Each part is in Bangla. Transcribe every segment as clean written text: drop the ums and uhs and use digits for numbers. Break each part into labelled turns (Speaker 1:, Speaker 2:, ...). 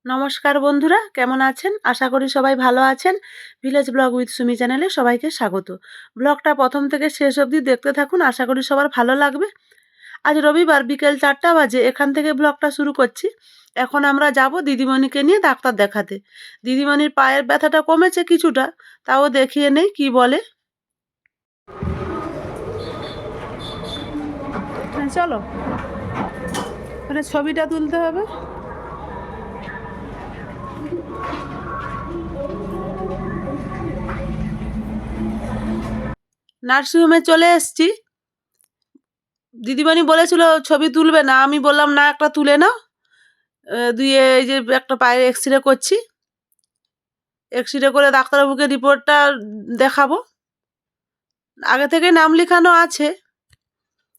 Speaker 1: নমস্কার বন্ধুরা, কেমন আছেন? আশা করি সবাই ভালো আছেন। ভিলেজ ব্লগ উইথ সুমি চ্যানেলে সবাইকে স্বাগত। ব্লগটা প্রথম থেকে শেষ অবধি দেখতে থাকুন, আশা করি সবার ভালো লাগবে। আজ রবিবার বিকেল 4টা বাজে এখান থেকে ব্লগটা শুরু করছি। এখন আমরা যাব দিদিমণিকে নিয়ে ডাক্তার দেখাতে। দিদিমণির পায়ের ব্যথাটা কমেছে কিছুটা, তাও দেখিয়ে নেই কি বলে। হ্যাঁ চলো, মানে ছবিটা তুলতে হবে। নার্সিংহোমে চলে এসছি। দিদিমণি বলেছিল ছবি তুলবে না, আমি বললাম না একটা তুলে নাও। দিয়ে এই যে একটা পায়ের এক্সরে করছি। এক্সরে করে ডাক্তারবাবুকে রিপোর্টটা দেখাবো। আগে থেকে নাম লেখানো আছে।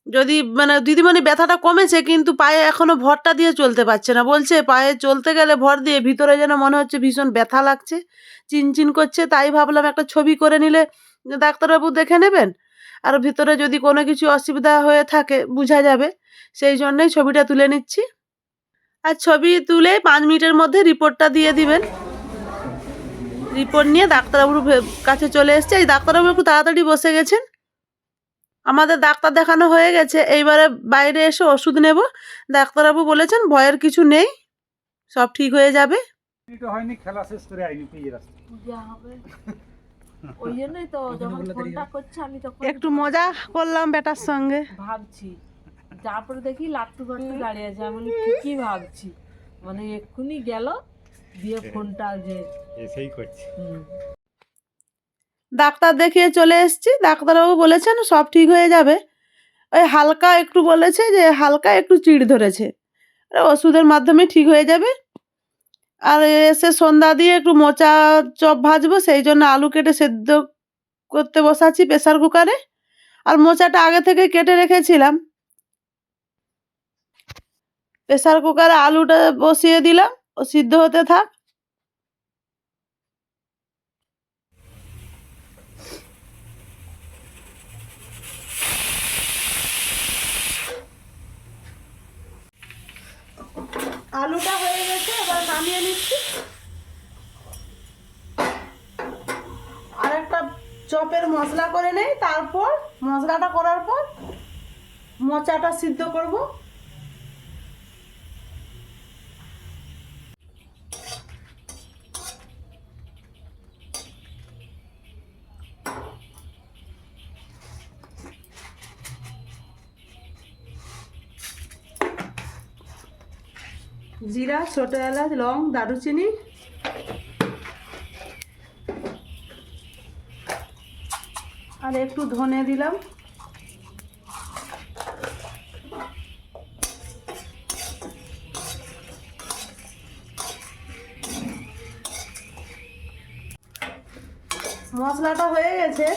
Speaker 1: যদি মানে দিদিমণি ব্যথাটা কমেছে, কিন্তু পায়ে এখনো ভরটা দিয়ে চলতে পারছে না। বলছে পায়ে চলতে গেলে ভর দিয়ে ভিতরে যেন মনে হচ্ছে ভীষণ ব্যথা লাগছে, চিনচিন করছে। তাই ভাবলাম একটা ছবি করে নিলে ডাক্তারবাবু দেখে নেবেন, আর ভিতরে যদি কোনো কিছু অসুবিধা হয়ে থাকে বোঝা যাবে। সেই জন্যই ছবিটা তুলে নিচ্ছি। আর ছবি তুলে 5 মিনিটের মধ্যে রিপোর্টটা দিয়ে দিবেন। রিপোর্ট নিয়ে ডাক্তারবাবুর কাছে চলে এসছে। এই ডাক্তারবাবু একটু তাড়াতাড়ি বসে গেছেন। আমাদের ডাক্তার দেখানো হয়ে গেছে, এইবারে বাইরে এসে ওষুধ নেব। ডাক্তারবাবু বলেছেন ভয়ের কিছু নেই, সব ঠিক হয়ে যাবে।
Speaker 2: হয়নি, খেলা শেষ করে আইনি পেয়ে রাস্তা
Speaker 3: পূজা হবে, ওই জন্যই তো যখন ফোনটা করছে আমি তখন
Speaker 1: একটু মজা করলাম বেটার সঙ্গে।
Speaker 3: ভাবছি, তারপরে দেখি লাট্টু বাট্টু দাঁড়িয়ে আছে। আমি বলি ঠিকই ভাবছি, মানে এক্ষুনি গেল দিয়ে ফোনটা যে
Speaker 2: এসেই করছি।
Speaker 1: ডাক্তার দেখিয়ে চলে এসেছি। ডাক্তারবাবু বলেছেন সব ঠিক হয়ে যাবে। ওই হালকা একটু বলেছে যে হালকা একটু চিড় ধরেছে, ওষুধের মাধ্যমে ঠিক হয়ে যাবে। আর এসে সন্ধ্যা দিয়ে একটু মোচা চপ ভাজবো, সেই জন্য আলু কেটে সেদ্ধ করতে বসাচ্ছি প্রেসার কুকারে। আর মোচাটা আগে থেকে কেটে রেখেছিলাম। প্রেসার কুকারে আলুটা বসিয়ে দিলাম, ও সিদ্ধ হতে থাক। আলুটা হয়ে গেছে, এবার নামিয়ে নিচ্ছি। আর একটা চপের মশলা করে নেই, তারপর মশলাটা করার পর মোচাটা সিদ্ধ করব। জিরা, ছোট এলাচ, লং, দারুচিনি, আর একটু ধনে দিলাম। মশলাটা হয়ে গেছে।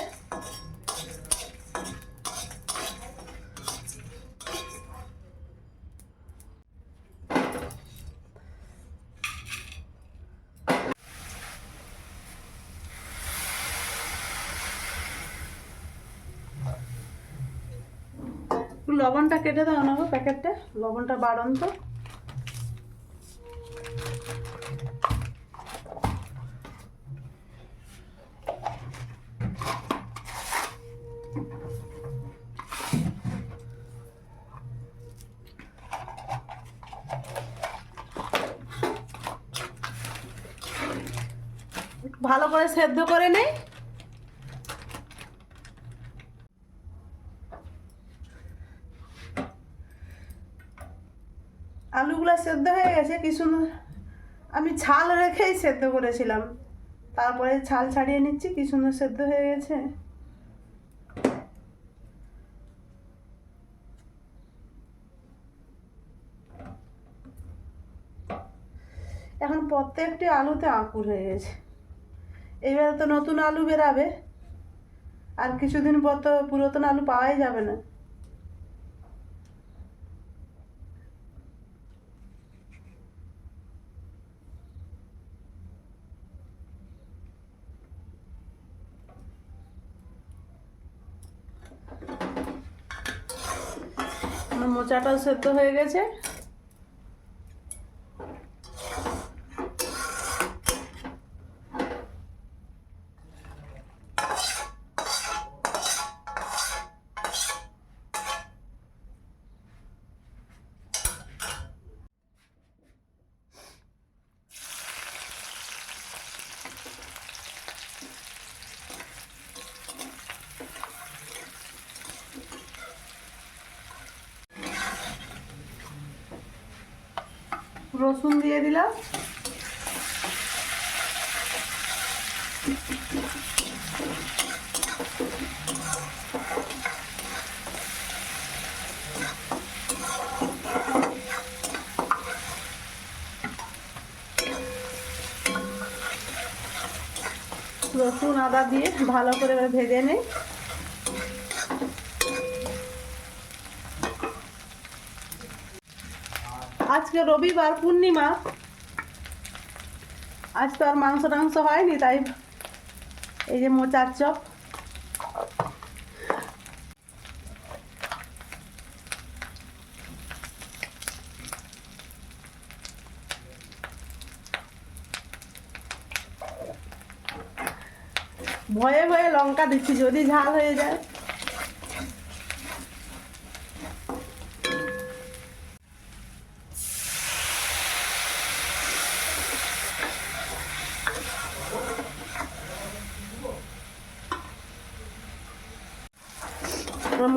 Speaker 1: লবণটা কেটে দাও না গো, প্যাকেটটা লবণটা বাড়ন্ত। ভালো করে সেদ্ধ করে নেই। আলুগুলো সেদ্ধ হয়ে গেছে কি সুন্দর। আমি ছাল রেখেই সেদ্ধ করেছিলাম, তারপরে ছাল ছাড়িয়ে নিচ্ছি। কি সুন্দর সেদ্ধ হয়ে গেছে। এখন প্রত্যেকটি আলুতে আঁকুর হয়ে গেছে। এইবারে তো নতুন আলু বেরাবে, আর কিছুদিন পর তো পুরাতন আলু পাওয়াই যাবে না। আমার মোচাটাও সেদ্ধ হয়ে গেছে। রসুন দিয়ে দিলাম, রসুন আদা দিয়ে ভালো করে এবার ভেজে নেই। আজকে রবিবার পূর্ণিমা, আজ তো আর মাংস টাংস হয়নি, তাই এই যে মোচার চপ। ভয়ে ভয়ে লঙ্কা দিচ্ছি যদি ঝাল হয়ে যায়।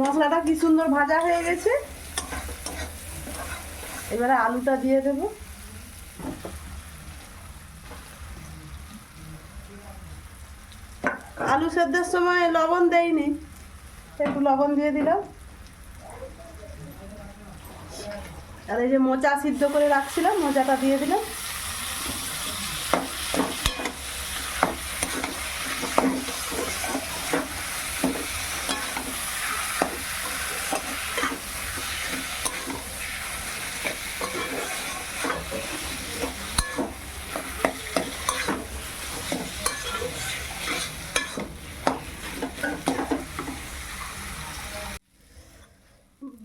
Speaker 1: মশলাটা কি সুন্দর ভাজা হয়ে গেছে, এবারে আলুটা দিয়ে দেব। আলু সেদ্ধের সময় লবণ দেইনি, একটু লবণ দিয়ে দিলাম। আর এই যে মোচা সিদ্ধ করে রাখছিলাম, মোচাটা দিয়ে দিলাম।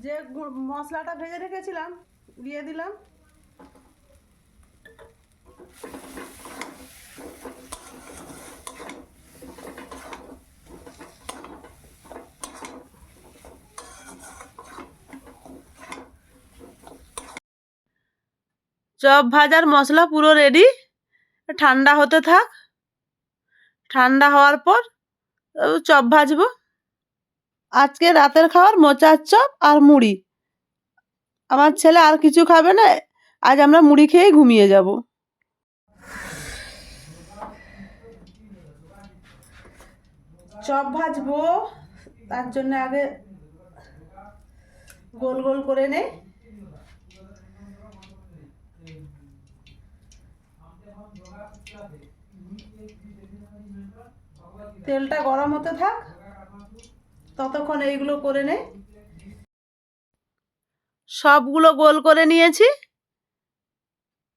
Speaker 1: যে মশলাটা ভেজে রেখেছিলাম দিয়ে দিলাম। চপ ভাজার মশলা পুরো রেডি, ঠান্ডা হতে থাক। ঠান্ডা হওয়ার পর চপ ভাজবো। আজকে রাতের খাবার মোচার চপ আর মুড়ি। আমার ছেলে আর কিছু খাবে না, আজ আমরা মুড়ি খেয়েই ঘুমিয়ে যাব। চপ ভাজবো, তার জন্য আগে গোল গোল করে নেই। তেলটা গরম হতে থাক, ততক্ষণ এইগুলো করে নেই। সবগুলো গোল করে নিয়েছি,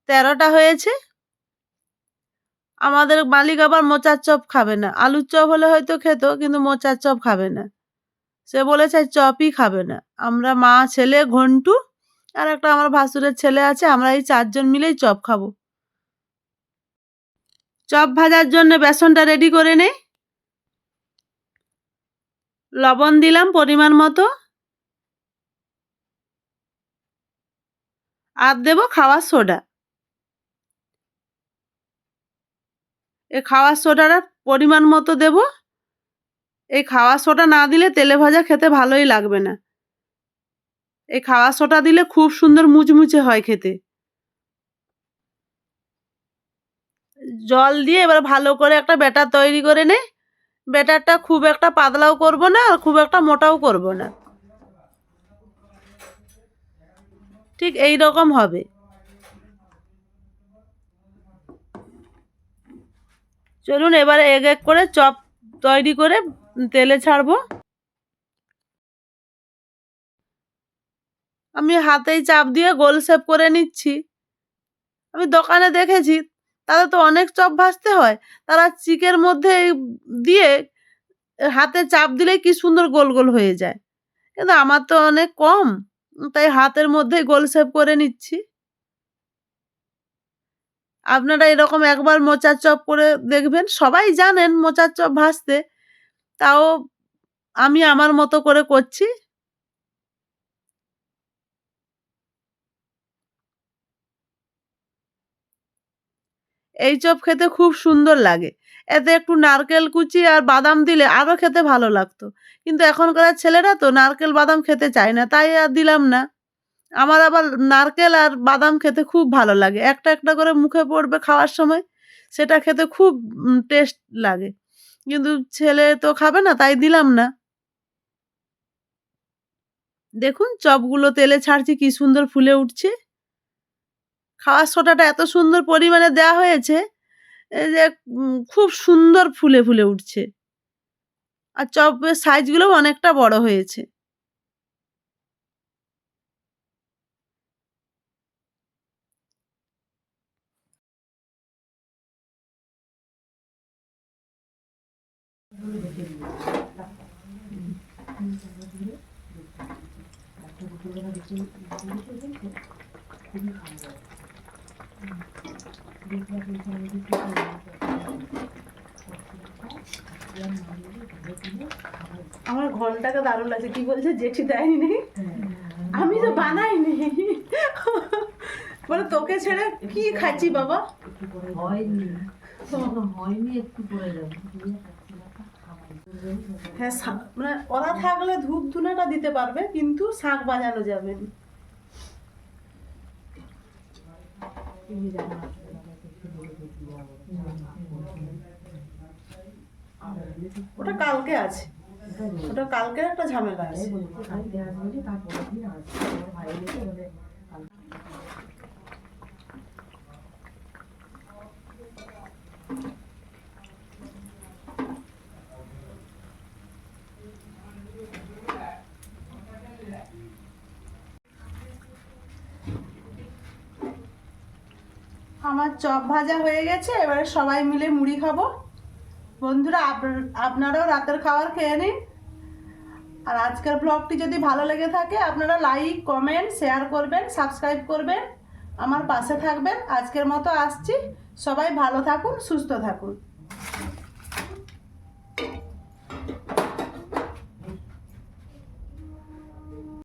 Speaker 1: 13টা হয়েছে। আমাদের মালিক আবার মোচার চপ খাবে না, আলুর চপ হলে হয়তো খেত, কিন্তু মোচার চপ খাবে না। সে বলেছে চপই খাবে না। আমরা মা, ছেলে, ঘন্টু আর একটা আমার ভাসুরের ছেলে আছে, আমরা এই 4 জন মিলেই চপ খাবো। চপ ভাজার জন্য বেসনটা রেডি করে নেই। লবণ দিলাম পরিমাণ মতো, আর দেব খাওয়ার সোডা। এই খাওয়ার সোডাটা পরিমাণ মতো দেব। এই খাওয়ার সোডা না দিলে তেলে ভাজা খেতে ভালোই লাগবে না। এই খাওয়ার সোডা দিলে খুব সুন্দর মুচমুচে হয় খেতে। জল দিয়ে এবার ভালো করে একটা ব্যাটার তৈরি করে নে। ব্যাটারটা খুব একটা পাতলাও করব না আর খুব একটা মোটাও করব না, ঠিক এই রকম হবে। চলুন এবারে এক এক করে চপ তৈরি করে তেলে ছাড়বো। আমি হাতেই চাপ দিয়ে গোল শেপ করে নিচ্ছি। আমি দোকানে দেখেছি তাদের তো অনেক চপ ভাজতে হয়, তারা চিকের মধ্যে দিয়ে হাতে চাপ দিলেই কি সুন্দর গোল গোল হয়ে যায়, কিন্তু আমার তো অনেক কম, তাই হাতের মধ্যেই গোল শেপ করে নিচ্ছি। আপনারা এরকম একবার মোচার চপ করে দেখবেন। সবাই জানেন মোচার চপ ভাজতে, তাও আমি আমার মতো করে করছি। এই চপ খেতে খুব সুন্দর লাগে। এতে একটু নারকেল কুচি আর বাদাম দিলে আরো খেতে ভালো লাগতো, কিন্তু এখনকার ছেলেরা তো নারকেল বাদাম খেতে চায় না, তাই আর দিলাম না। আমার আবার নারকেল আর বাদাম খেতে খুব ভালো লাগে, একটা একটা করে মুখে পড়বে খাওয়ার সময়, সেটা খেতে খুব টেস্ট লাগে, কিন্তু ছেলে তো খাবে না তাই দিলাম না। দেখুন চপগুলো তেলে ছাড়ছি কি সুন্দর ফুলে উঠছে, খাওয়ার সোডাটা এত সুন্দর পরিমাণে দেওয়া হয়েছে এই যে খুব সুন্দর ফুলে ফুলে উঠছে, আর চপের সাইজগুলোও অনেকটা বড় হয়েছে। আমার ঘন্টাকে দারুণ লাগছে, কি বলছে জেঠি দেয়নি, আমি তো বানাইনি, বলে তোকে ছেড়ে কি খাচ্ছি বাবা।
Speaker 3: হয়নি হয়নি, একটু পরে যাবে।
Speaker 1: হ্যাঁ মানে ওরা থাকলে ধূপ ধুনাটা দিতে পারবে, কিন্তু শাঁখ বাজানো যাবে না। ওটা কালকে আছে, ওটা কালকে একটা ঝামেলা আছে। আমার চপ ভাজা হয়ে গেছে, এবারে সবাই মিলে মুড়ি খাবো। বন্ধুরা আপনারাও রাতের খাবার খেয়ে নিন, আর আজকের ব্লগটি যদি ভালো লেগে থাকে আপনারা লাইক কমেন্ট শেয়ার করবেন, সাবস্ক্রাইব করবেন, আমার পাশে থাকবেন। আজকের মতো আসছি, সবাই ভালো থাকুন, সুস্থ থাকুন।